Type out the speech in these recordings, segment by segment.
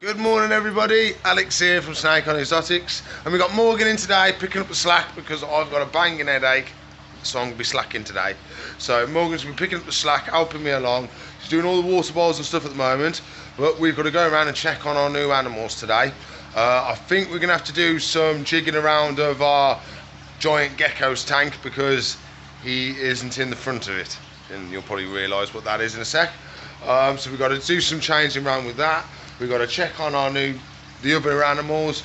Good morning everybody, Alex here from Snake on Exotics, and we got Morgan in today picking up the slack because I've got a banging headache, so I'm going to be slacking today. So Morgan's been picking up the slack, helping me along. She's doing all the water bowls and stuff at the moment, but we've got to go around and check on our new animals today. I think we're going to have to do some jigging around of our giant Gecko's tank because he isn't in the front of it, and you'll probably realise what that is in a sec. So we've got to do some changing around with that. We've got to check on the other animals,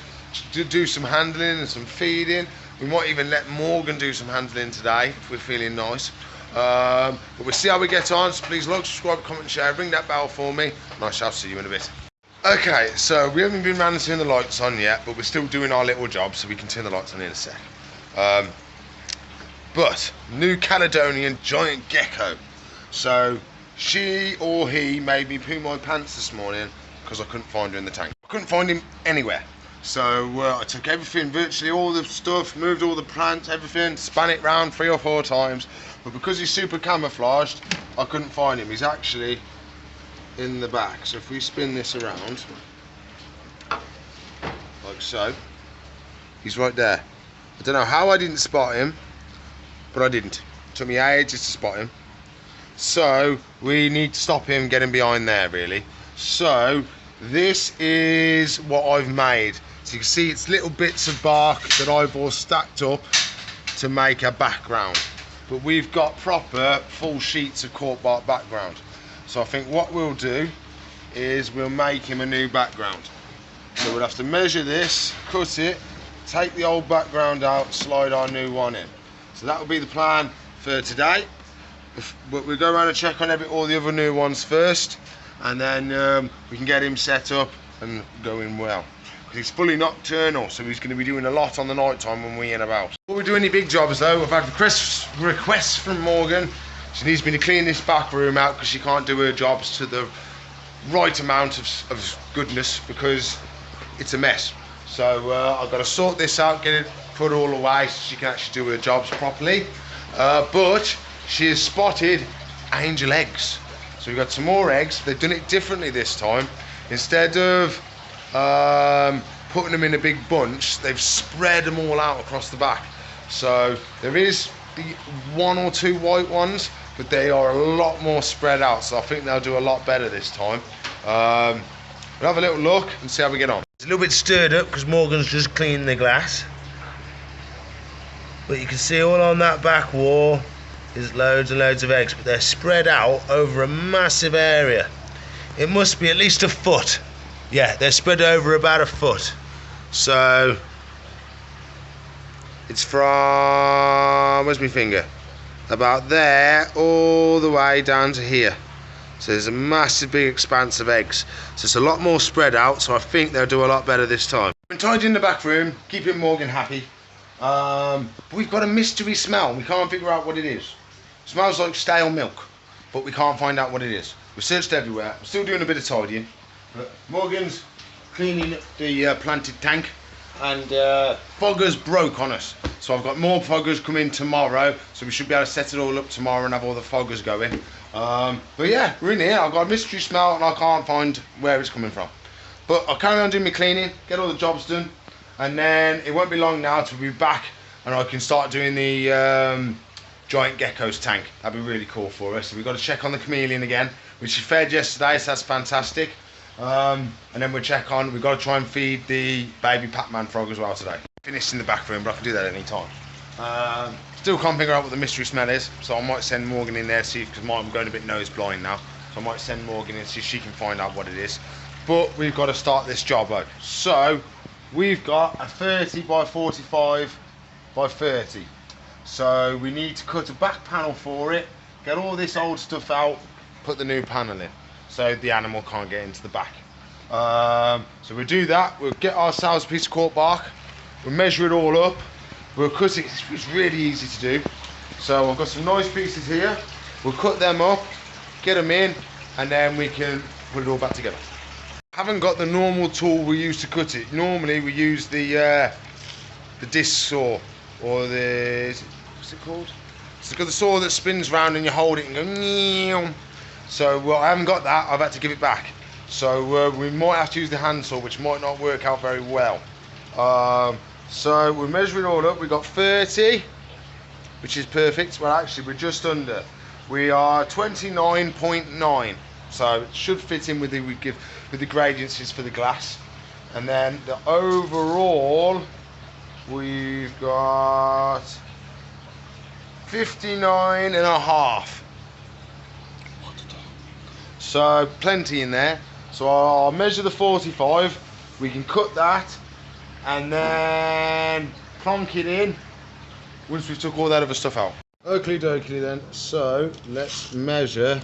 do some handling and some feeding. We might even let Morgan do some handling today if we're feeling nice. But we'll see how we get on. So please like, subscribe, comment, share, ring that bell for me, and I shall see you in a bit. Okay, so we haven't been round and turning the lights on yet, but we're still doing our little job, so we can turn the lights on in a sec. But new Caledonian giant gecko. So she or he made me poo my pants this morning because I couldn't find her in the tank. I couldn't find him anywhere. So I took everything, virtually all the stuff, moved all the plants, everything, span it round 3 or 4 times. But because he's super camouflaged, I couldn't find him. He's actually in the back. So if we spin this around, like so, he's right there. I don't know how I didn't spot him, but I didn't. It took me ages to spot him. So we need to stop him getting behind there, really. So this is what I've made. So you can see it's little bits of bark that I've all stacked up to make a background. But we've got proper full sheets of cork bark background. So I think what we'll do is we'll make him a new background. So we'll have to measure this, cut it, take the old background out, slide our new one in. So that will be the plan for today. But we'll go around and check on all the other new ones first, and then we can get him set up and going well. Because he's fully nocturnal, so he's going to be doing a lot on the night time when we're in about. Before we do any big jobs though, I've had requests from Morgan. She needs me to clean this back room out because she can't do her jobs to the right amount of goodness because it's a mess. So I've got to sort this out, get it put all away so she can actually do her jobs properly. But she has spotted angel eggs. So we've got some more eggs. They've done it differently this time. Instead of putting them in a big bunch, they've spread them all out across the back. So there is the 1 or 2 white ones, but they are a lot more spread out. So I think they'll do a lot better this time. We'll have a little look and see how we get on. It's a little bit stirred up because Morgan's just cleaned the glass. But you can see all on that back wall is loads and loads of eggs, but they're spread out over a massive area. It must be at least a foot. Yeah, they're spread over about a foot. So it's from, where's my finger? About there all the way down to here. So there's a massive big expanse of eggs. So it's a lot more spread out, so I think they'll do a lot better this time. Been tidying the back room, keeping Morgan happy. But we've got a mystery smell. We can't figure out what it is. It smells like stale milk, but we can't find out what it is. We've searched everywhere. I'm still doing a bit of tidying. But Morgan's cleaning the planted tank, and foggers broke on us. So I've got more foggers coming tomorrow, so we should be able to set it all up tomorrow and have all the foggers going. But yeah, we're in here. I've got a mystery smell and I can't find where it's coming from. But I'll carry on doing my cleaning, get all the jobs done, and then it won't be long now till we'll be back and I can start doing the giant Gecko's tank. That'd be really cool for us. So we've got to check on the chameleon again, which she fed yesterday, so that's fantastic. And then we'll check on, we've got to try and feed the baby Pac-Man frog as well today. Finished in the back room, but I can do that at any time. Still can't figure out what the mystery smell is, so I might send Morgan in there to see, because I'm going a bit nose blind now, so I might send Morgan in to see if she can find out what it is. But we've got to start this job out. So we've got a 30 by 45 by 30. So we need to cut a back panel for it, get all this old stuff out, put the new panel in, so the animal can't get into the back. So we'll do that. We'll get ourselves a piece of cork bark, we'll measure it all up, we'll cut it. It's really easy to do. So I've got some nice pieces here, we'll cut them up, get them in, and then we can put it all back together. I haven't got the normal tool we use to cut it. Normally we use the disc saw, or the, what's it called? It's got the saw that spins round and you hold it and go. So well, I haven't got that. I've had to give it back. So we might have to use the handsaw, which might not work out very well. So we're measuring all up. We've got 30, which is perfect. Well, actually, we're just under. We are 29.9, so it should fit in with the gradients for the glass. And then the overall, we've got 59.5. So plenty in there. So I'll measure the 45. We can cut that and then plonk it in once we've took all that other stuff out. Oakley dokley then. So let's measure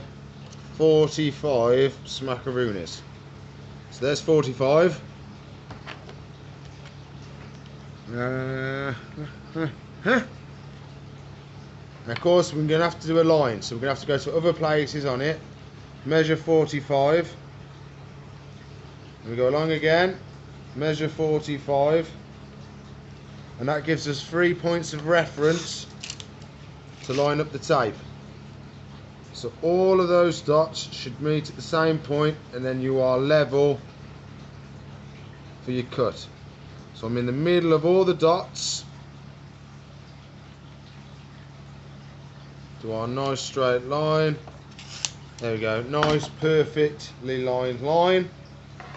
45 smackaroonies. So there's 45. And of course we're going to have to do a line, so we're going to have to go to other places on it, measure 45, and we go along again, measure 45, and that gives us 3 points of reference to line up the tape. So all of those dots should meet at the same point, and then you are level for your cut. So I'm in the middle of all the dots. Do our nice straight line. There we go. Nice, perfectly lined line.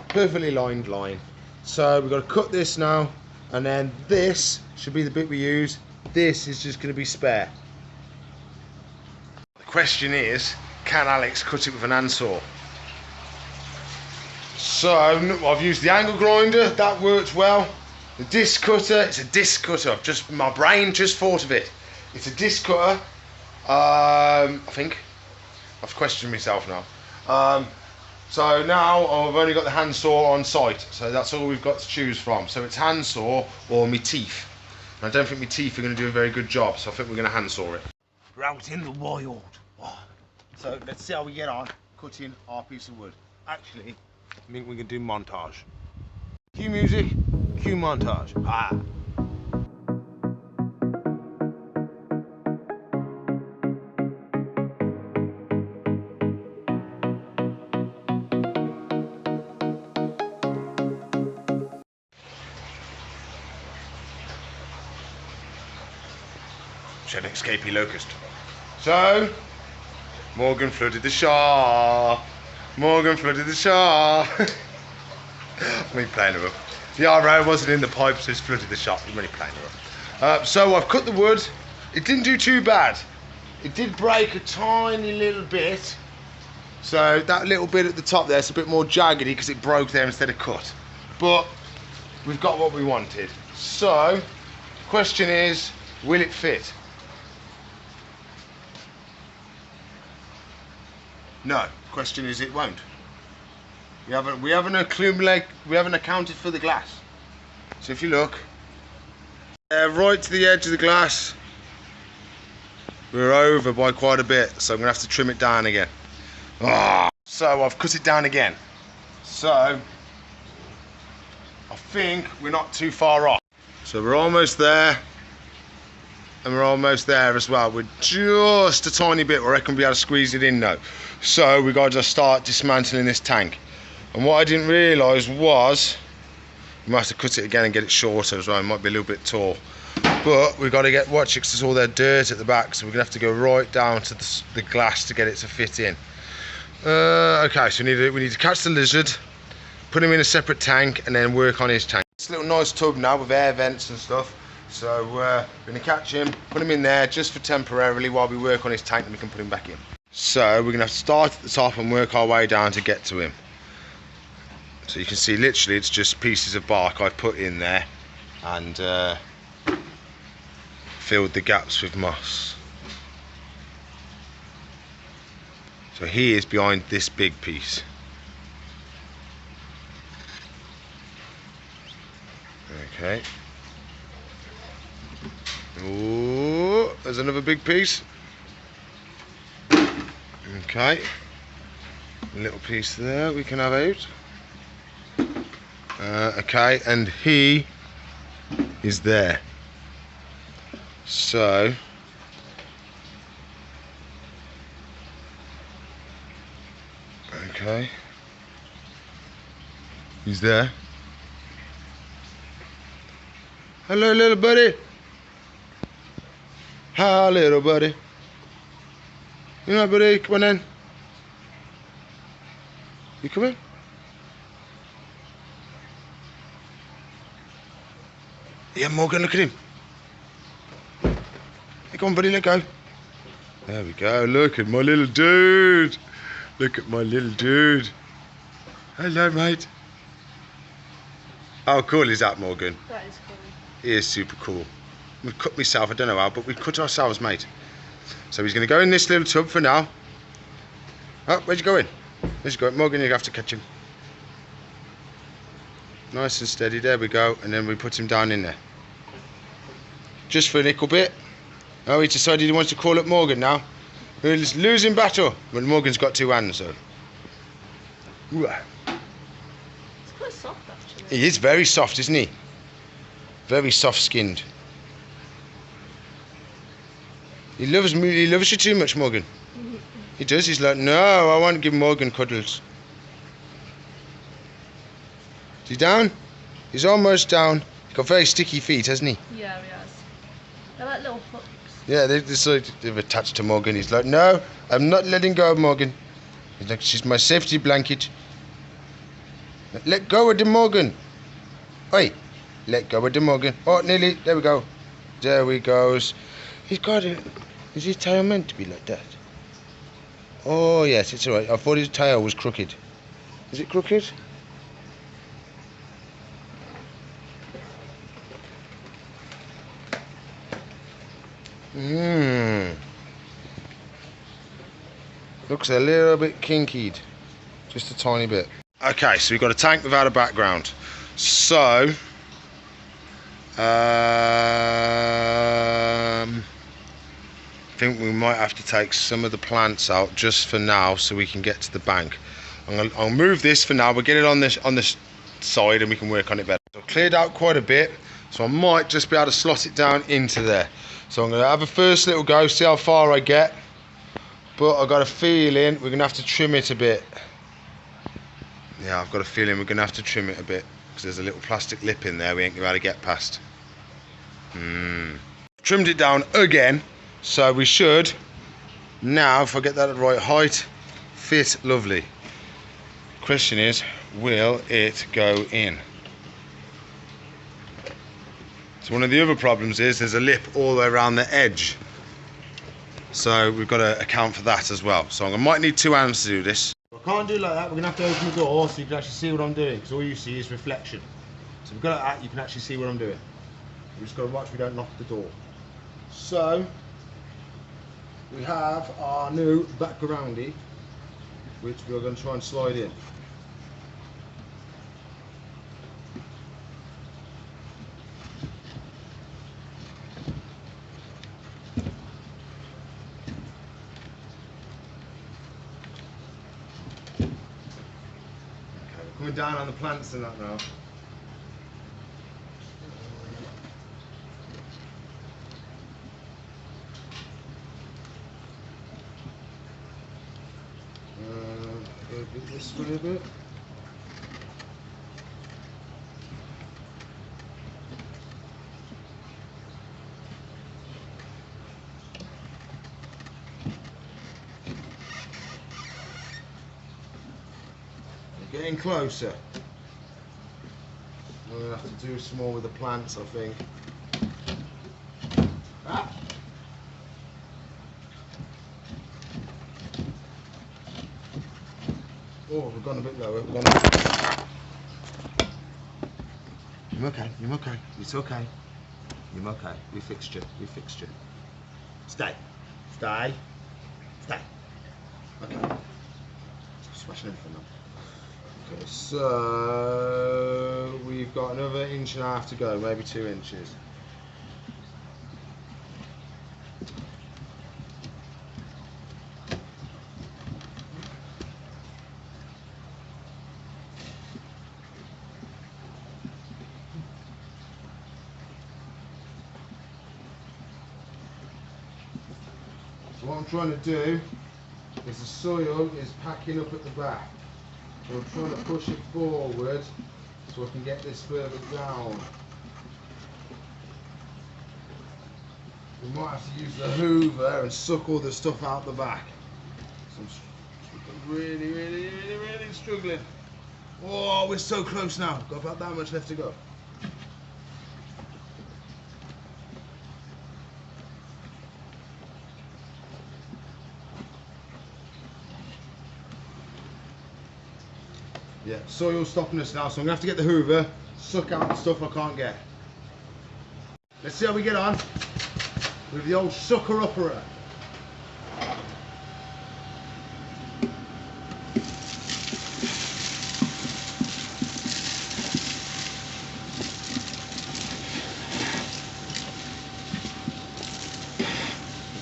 Perfectly lined line. So we've got to cut this now, and then this should be the bit we use. This is just going to be spare. The question is, can Alex cut it with an handsaw? So I've used the angle grinder. That worked well. The disc cutter, it's a disc cutter. My brain just thought of it. It's a disc cutter. I think I've questioned myself now. So now I've only got the handsaw on site, so that's all we've got to choose from. So it's handsaw or my teeth. And I don't think my teeth are going to do a very good job, so I think we're going to handsaw it. We're out in the wild. Oh. So let's see how we get on cutting our piece of wood. Actually, I think we can do montage. Cue music, cue montage. Ah. Shed escapee locust. So, Morgan flooded the Shah. Morgan flooded the Shah. Me playing with her. The RO wasn't in the pipe, so it's flooded the shop. I'm really playing with her. So I've cut the wood. It didn't do too bad. It did break a tiny little bit. So that little bit at the top there is a bit more jaggedy because it broke there instead of cut. But we've got what we wanted. So, the question is, will it fit? No. Question is, it won't. We haven't accounted for the glass. So if you look, right to the edge of the glass, we're over by quite a bit, so I'm gonna have to trim it down again. So I've cut it down again. So I think we're not too far off. So we're almost there, and we're almost there as well. We're just a tiny bit. I reckon we'll be able to squeeze it in now. So we've got to just start dismantling this tank. And what I didn't realise was we might have to cut it again and get it shorter as well. It might be a little bit tall. But we've got to watch it because there's all their dirt at the back, so we're going to have to go right down to the glass to get it to fit in. Okay, so we need to catch the lizard, put him in a separate tank, and then work on his tank. This little nice tub now with air vents and stuff. So we're going to catch him, put him in there just for temporarily while we work on his tank, and we can put him back in. So we're going to have to start at the top and work our way down to get to him. So you can see literally it's just pieces of bark I've put in there and filled the gaps with moss. So he is behind this big piece. Okay. Oh, there's another big piece. Okay. A little piece there we can have out. Okay, and he is there. So okay, He's there. Hello, little buddy. Hi, little buddy. You know, buddy, come on in. You coming? Yeah, Morgan, look at him. Hey, come on, buddy, let go. There we go. Look at my little dude. Look at my little dude. Hello, mate. How cool is that, Morgan? That is cool. He is super cool. We've cut myself, I don't know how, but we cut ourselves, mate. So he's going to go in this little tub for now. Oh, where'd you go in? Where'd you go? Morgan, you have to catch him. Nice and steady, there we go. And then we put him down in there. Just for a little bit. Oh, he decided he wants to call up Morgan now. He's losing battle. But Morgan's got two hands, so. It's quite soft, actually. He is very soft, isn't he? Very soft-skinned. He loves me. He loves you too much, Morgan. He does. He's like, no, I want to give Morgan cuddles. Is he down? He's almost down. He's got very sticky feet, hasn't he? Yeah, he has. They're like little hooks. Yeah, they've attached to Morgan. He's like, no, I'm not letting go of Morgan. He's like, she's my safety blanket. Let go of the Morgan. Oi, let go of the Morgan. Oh, nearly. There we go. There he goes. He's got it. Is his tail meant to be like that? Oh, yes, it's all right. I thought his tail was crooked. Is it crooked? Looks a little bit kinkied. Just a tiny bit. Okay, so we've got a tank without a background. So, I think we might have to take some of the plants out just for now so we can get to the bank. I'll move this for now. We'll get it on this side and we can work on it better. So I've cleared out quite a bit, so I might just be able to slot it down into there. So I'm going to have a first little go, see how far I get. But I've got a feeling we're going to have to trim it a bit. Yeah, I've got a feeling we're going to have to trim it a bit because there's a little plastic lip in there we ain't going to be able to get past. Trimmed it down again, so we should now, if I get that at the right height, fit lovely. Question is, will it go in? So one of the other problems is there's a lip all the way around the edge. So we've got to account for that as well. So I might need two hands to do this. I can't do it like that. We're going to have to open the door so you can actually see what I'm doing, because all you see is reflection. So we've got it like that, you can actually see what I'm doing. We've just got to watch we don't knock the door. So we have our new backgroundy, which we're going to try and slide in. Coming down on the plants and that now. Go a bit this way a bit. Getting closer. I'm going to have to do some more with the plants, I think. Ah. Oh, we've gone a bit lower. You're okay, you're okay. It's okay. You're okay. We fixed you. We fixed you. Stay. Stay. Stay. Okay. Smashing everything up. Okay, so we've got another 1.5 inches to go, maybe 2 inches. So what I'm trying to do is the soil is packing up at the back. So I'm trying to push it forward so I can get this further down. We might have to use the hoover and suck all the stuff out the back. So I'm really struggling. Oh, we're so close now. Got about that much left to go. Yeah, soil's stopping us now, so I'm going to have to get the hoover, suck out the stuff I can't get. Let's see how we get on with the old sucker-upper.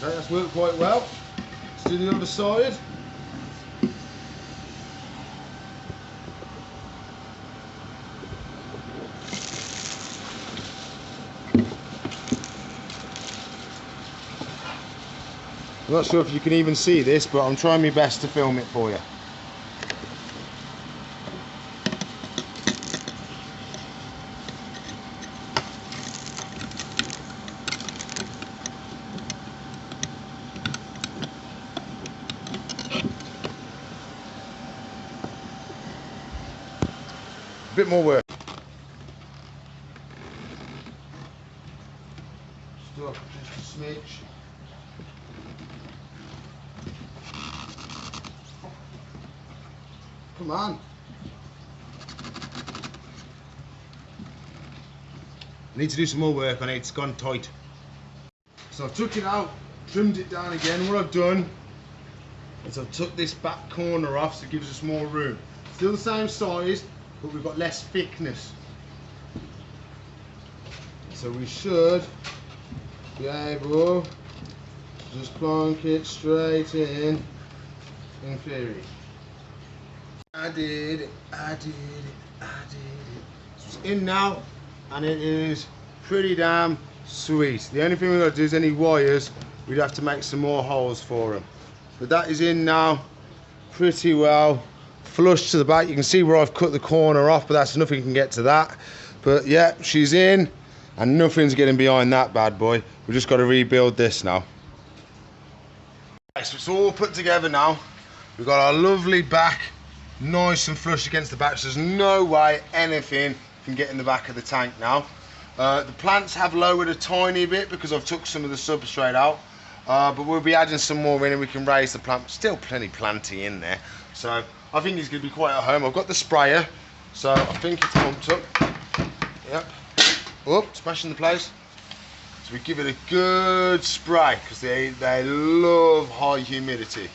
Okay, that's worked quite well. Let's do the other side. I'm not sure if you can even see this, but I'm trying my best to film it for you. A bit more work. Stop just a smidge. Come on. I need to do some more work on it, it's gone tight. So I've took it out, trimmed it down again. What I've done is I've took this back corner off so it gives us more room. Still the same size, but we've got less thickness. So we should be able to just plonk it straight in theory. I did it, I did it, I did it. So it's in now, and it is pretty damn sweet. The only thing we've got to do is any wires, we'd have to make some more holes for them. But that is in now, pretty well, flush to the back. You can see where I've cut the corner off, but that's nothing can get to that. But yeah, she's in, and nothing's getting behind that bad boy. We've just got to rebuild this now. So it's all put together now. We've got our lovely back, nice and flush against the back, so there's no way anything can get in the back of the tank now. The plants have lowered a tiny bit because I've took some of the substrate out, but we'll be adding some more in and we can raise the plant. Still plenty in there, so I think he's going to be quite at home. I've got the sprayer, so I think it's pumped up. Yep. Oh, smashing the place. So we give it a good spray because they love high humidity.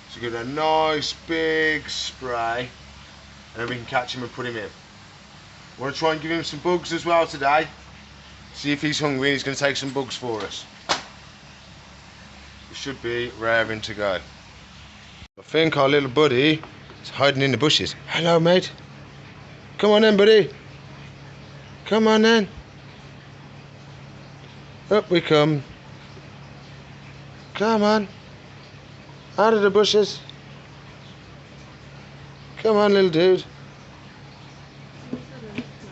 So give it a nice big spray, and then we can catch him and put him in. I want to try and give him some bugs as well today. See if he's hungry and he's going to take some bugs for us. We should be raring to go. I think our little buddy is hiding in the bushes. Hello, mate. Come on then, buddy. Come on then. Up we come. Come on. Out of the bushes. Come on, little dude.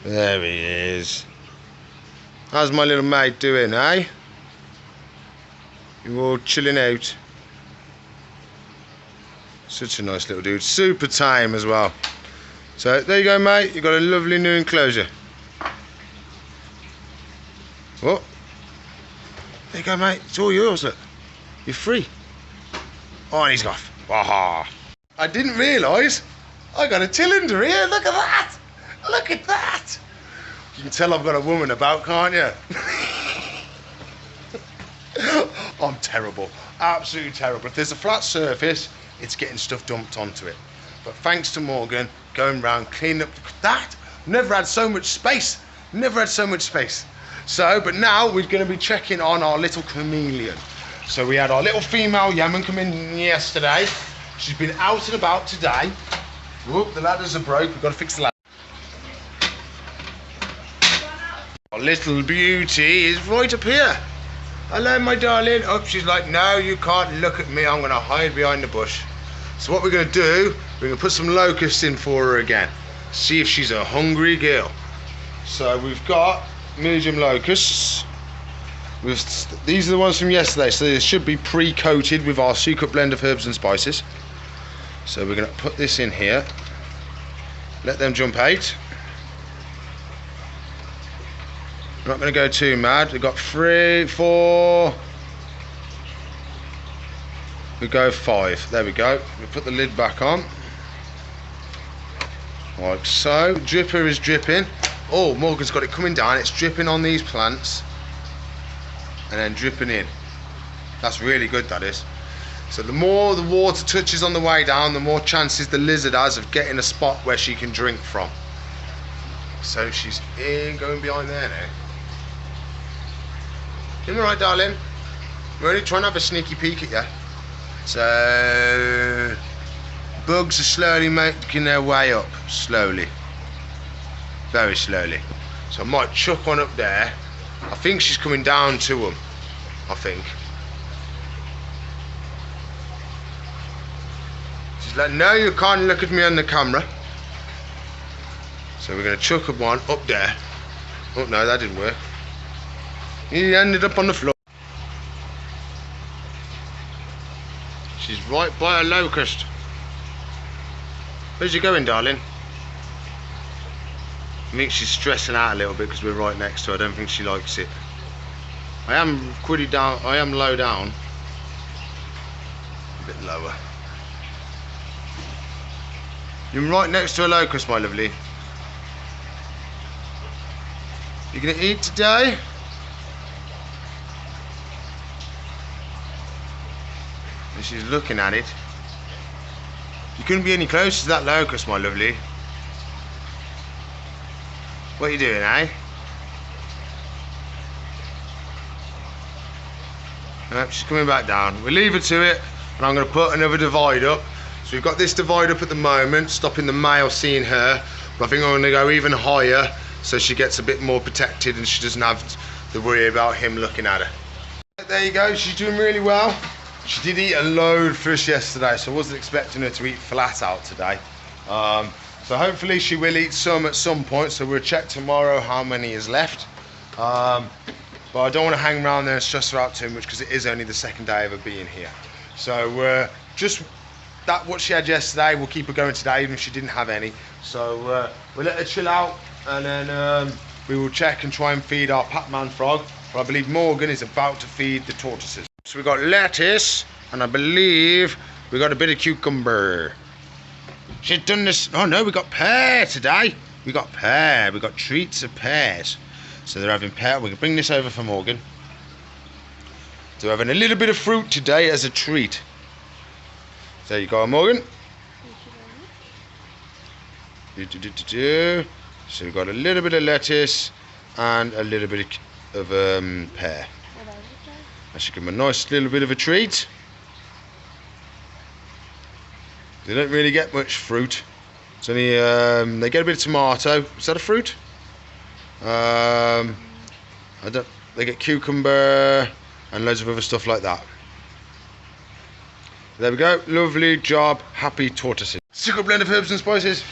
There he is. How's my little mate doing, eh? You all chilling out. Such a nice little dude. Super tame as well. So there you go, mate. You've got a lovely new enclosure. What? There you go, mate. It's all yours, look. You're free. Oh, and he's off. Aha. I didn't realise I got a cylinder here. Look at that. Look at that. You can tell I've got a woman about, can't you? I'm terrible. Absolutely terrible. If there's a flat surface, it's getting stuff dumped onto it. But thanks to Morgan, going round, cleaning up that. Never had so much space. Never had so much space. So, but now we're going to be checking on our little chameleon. So we had our little female Yemen come in yesterday. She's been out and about today. Whoop, the ladders are broke. We've got to fix the ladder. Our little beauty is right up here. Hello, my darling. Oh, she's like, no, you can't look at me. I'm going to hide behind the bush. So what we're going to do, we're going to put some locusts in for her again. See if she's a hungry girl. So we've got medium locusts. These are the ones from yesterday, so they should be pre-coated with our secret blend of herbs and spices. So we're going to put this in here. Let them jump out. We're not going to go too mad. We've got 3, 4. We go 5. There we go. We put the lid back on. Like so. Dripper is dripping. Oh, Morgan's got it coming down. It's dripping on these plants. And then dripping in. That's really good, that is. So the more the water touches on the way down, the more chances the lizard has of getting a spot where she can drink from. So she's in, going behind there now. You alright, darling? We're only trying to have a sneaky peek at you. So bugs are slowly making their way up. Slowly. Very slowly. So I might chuck one up there. I think she's coming down to them. I think. She's like, no, you can't look at me on the camera. So we're going to chuck one up there. Oh no, that didn't work. He ended up on the floor. She's right by a locust. Where's she going, darling? I think she's stressing out a little bit because we're right next to her. I don't think she likes it. I am pretty down. I am low down. A bit lower. You're right next to a locust, my lovely. You gonna eat today? And she's looking at it. You couldn't be any closer to that locust, my lovely. What are you doing, eh? Nope, she's coming back down. We'll leave her to it, and I'm going to put another divide up. So we've got this divide up at the moment, stopping the male seeing her. But I think I'm going to go even higher, so she gets a bit more protected and she doesn't have to worry about him looking at her. There you go, she's doing really well. She did eat a load of fish yesterday, so I wasn't expecting her to eat flat out today. So hopefully she will eat some at some point, so we'll check tomorrow how many is left. But I don't want to hang around there and stress her out too much because it is only the second day of her being here. So just that what she had yesterday, we'll keep her going today even if she didn't have any. So we'll let her chill out, and then we will check and try and feed our Pac-Man frog. But I believe Morgan is about to feed the tortoises. So we've got lettuce, and I believe we've got a bit of cucumber. She's done this. Oh no, we got pear today. We got pear. We got treats of pears. So they're having pear. We can bring this over for Morgan. So we're having a little bit of fruit today as a treat. There you go, Morgan. So we've got a little bit of lettuce and a little bit of pear. That should give them a nice little bit of a treat. They don't really get much fruit. It's only they get a bit of tomato. Is that a fruit? I don't. They get cucumber and loads of other stuff like that. There we go. Lovely job. Happy tortoises. Secret blend of herbs and spices.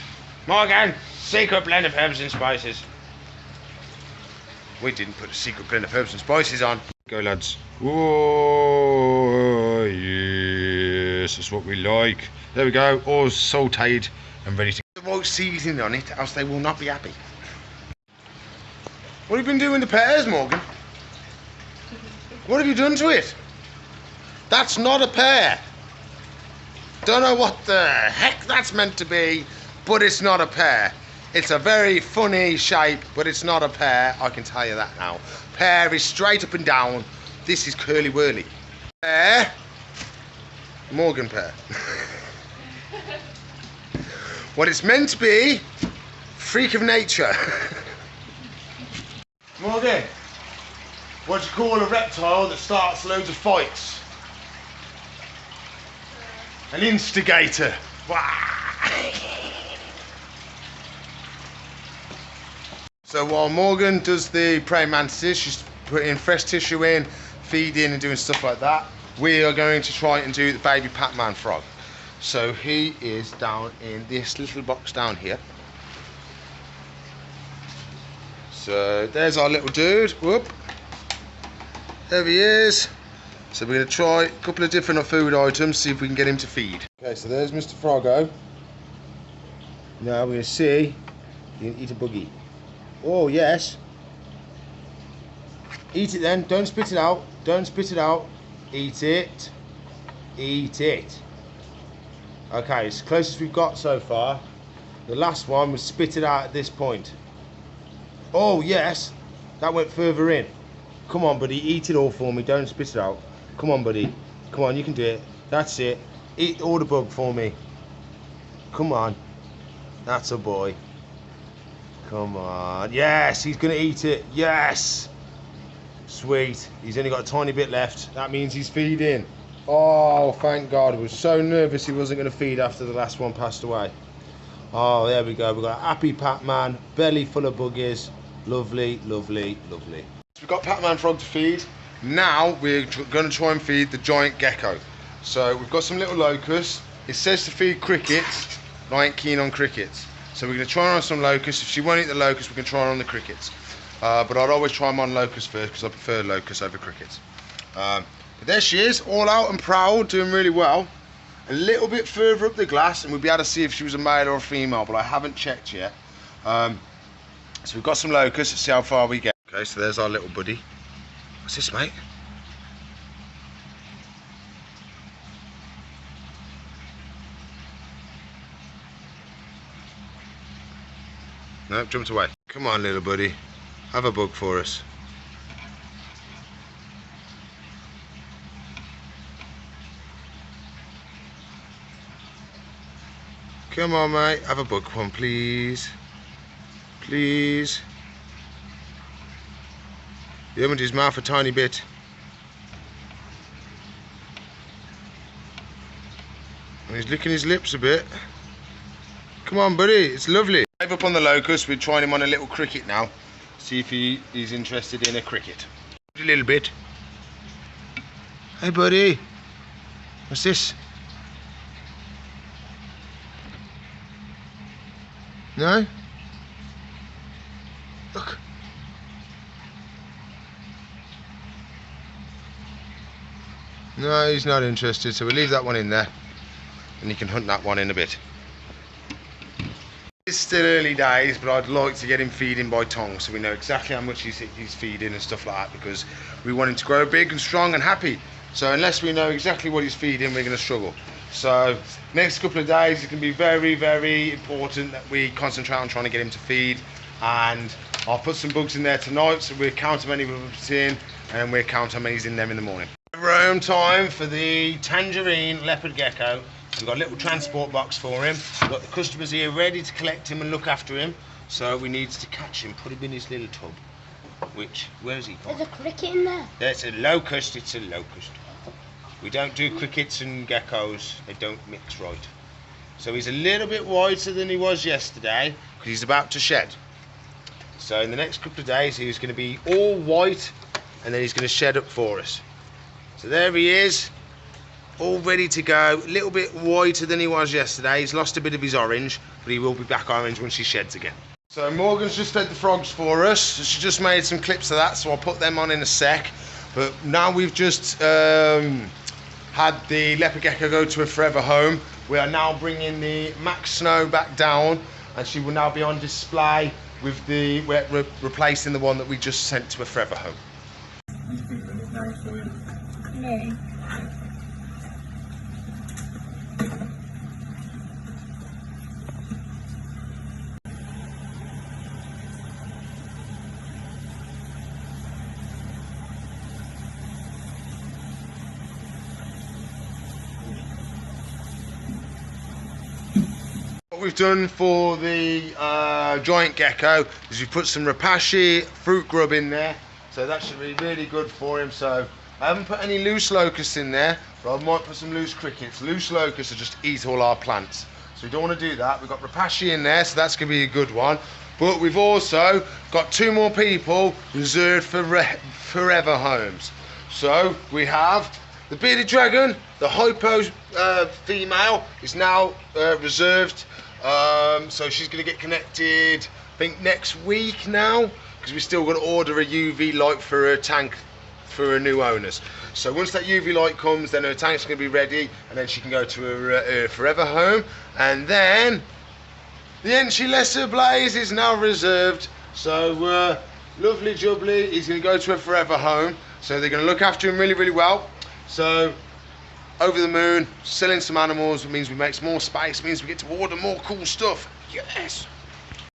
Morgan, secret blend of herbs and spices. We didn't put a secret blend of herbs and spices on. Go, lads. Oh yes, that's what we like. There we go, all sauteed and ready to get the right seasoning on it, else they will not be happy. What have you been doing to pears, Morgan? What have you done to it? That's not a pear. Don't know what the heck that's meant to be, but it's not a pear. It's a very funny shape, but it's not a pear, I can tell you that now. Pear is straight up and down. This is curly whirly. Pear. Morgan pear. What it's meant to be, freak of nature. Morgan, what do you call a reptile that starts loads of fights? An instigator. So while Morgan does the praying mantises, she's putting fresh tissue in, feeding and doing stuff like that. We are going to try and do the baby Pac-Man frog. So he is down in this little box down here. So there's our little dude. Whoop. There he is. So we're going to try a couple of different food items, see if we can get him to feed. Okay, so there's Mr. Froggo. Now we're going to see if he can eat a boogie. Oh, yes. Eat it then. Don't spit it out. Don't spit it out. Eat it. Eat it. Okay, it's the closest we've got so far. The last one was spit it out at this point. Oh, yes. That went further in. Come on, buddy. Eat it all for me. Don't spit it out. Come on, buddy. Come on, you can do it. That's it. Eat all the bug for me. Come on. That's a boy. Come on. Yes, he's going to eat it. Yes. Sweet. He's only got a tiny bit left. That means he's feeding. Oh, thank God. I was so nervous he wasn't going to feed after the last one passed away. Oh, there we go. We've got a happy Pac-Man. Belly full of buggies. Lovely, lovely, lovely. So we've got Pac-Man frog to feed. Now we're going to try and feed the giant gecko. So we've got some little locusts. It says to feed crickets. I ain't keen on crickets. So we're going to try her on some locusts. If she won't eat the locusts, we can try her on the crickets. But I'd always try them on locusts first because I prefer locusts over crickets. But there she is, all out and proud, doing really well. A little bit further up the glass and we'll be able to see if she was a male or a female, but I haven't checked yet. So we've got some locusts. Let's see how far we get. Okay, so there's our little buddy. What's this, mate? Nope, jumped away. Come on, little buddy. Have a bug for us. Come on, mate. Have a bug one, please. Please. He opened his mouth a tiny bit. And he's licking his lips a bit. Come on, buddy. It's lovely. Up on the locust, we're trying him on a little cricket now. See if he's interested in a cricket. A little bit. Hey, buddy. What's this? No? Look. No, he's not interested, so we'll leave that one in there. And you can hunt that one in a bit. It's still early days, but I'd like to get him feeding by tongue so we know exactly how much he's feeding and stuff like that, because we want him to grow big and strong and happy. So unless we know exactly what he's feeding, we're going to struggle. So next couple of days it's going to be very, very important that we concentrate on trying to get him to feed, and I'll put some bugs in there tonight so we'll count how many we've put in and we'll count how many's in them in the morning. Roam time for the tangerine leopard gecko. We've got a little transport box for him. We've got the customers here ready to collect him and look after him. So we need to catch him, put him in his little tub. Where is he gone? There's a cricket in there. There's a locust, it's a locust. We don't do crickets and geckos, they don't mix right. So he's a little bit whiter than he was yesterday because he's about to shed. So in the next couple of days he's going to be all white and then he's going to shed up for us. So there he is. All ready to go, a little bit whiter than he was yesterday. He's lost a bit of his orange, but he will be back orange when she sheds again. So Morgan's just fed the frogs for us. So she just made some clips of that, so I'll put them on in a sec. But now we've just had the leopard gecko go to a forever home. We are now bringing the Max Snow back down, and she will now be on display with the replacing the one that we just sent to a forever home. No. What we've done for the giant gecko is we've put some rapashi fruit grub in there, so that should be really good for him. So I haven't put any loose locusts in there, but I might put some loose crickets. Loose locusts will just eat all our plants, so we don't want to do that. We've got rapashi in there, so that's going to be a good one. But we've also got 2 more people reserved for forever homes. So we have The bearded dragon, the hypo female, is now reserved. So she's going to get connected, I think, next week now, because we still got to order a UV light for her tank for her new owners. So once that UV light comes, then her tank's going to be ready, and then she can go to her forever home. And then the entry lesser blaze is now reserved. So lovely jubbly is going to go to her forever home. So they're going to look after him really, really well. So over the moon, selling some animals, means we make some more space, means we get to order more cool stuff. Yes.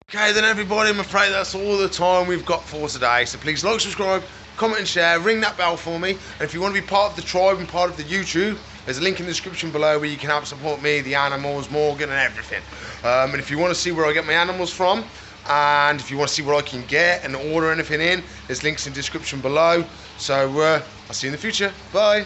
Okay then everybody, I'm afraid that's all the time we've got for today. So please like, subscribe, comment and share, ring that bell for me. And if you want to be part of the tribe and part of the YouTube, there's a link in the description below where you can help support me, the animals, Morgan and everything. And if you want to see where I get my animals from, and if you want to see where I can get and order anything in, there's links in the description below. So I'll see you in the future. Bye.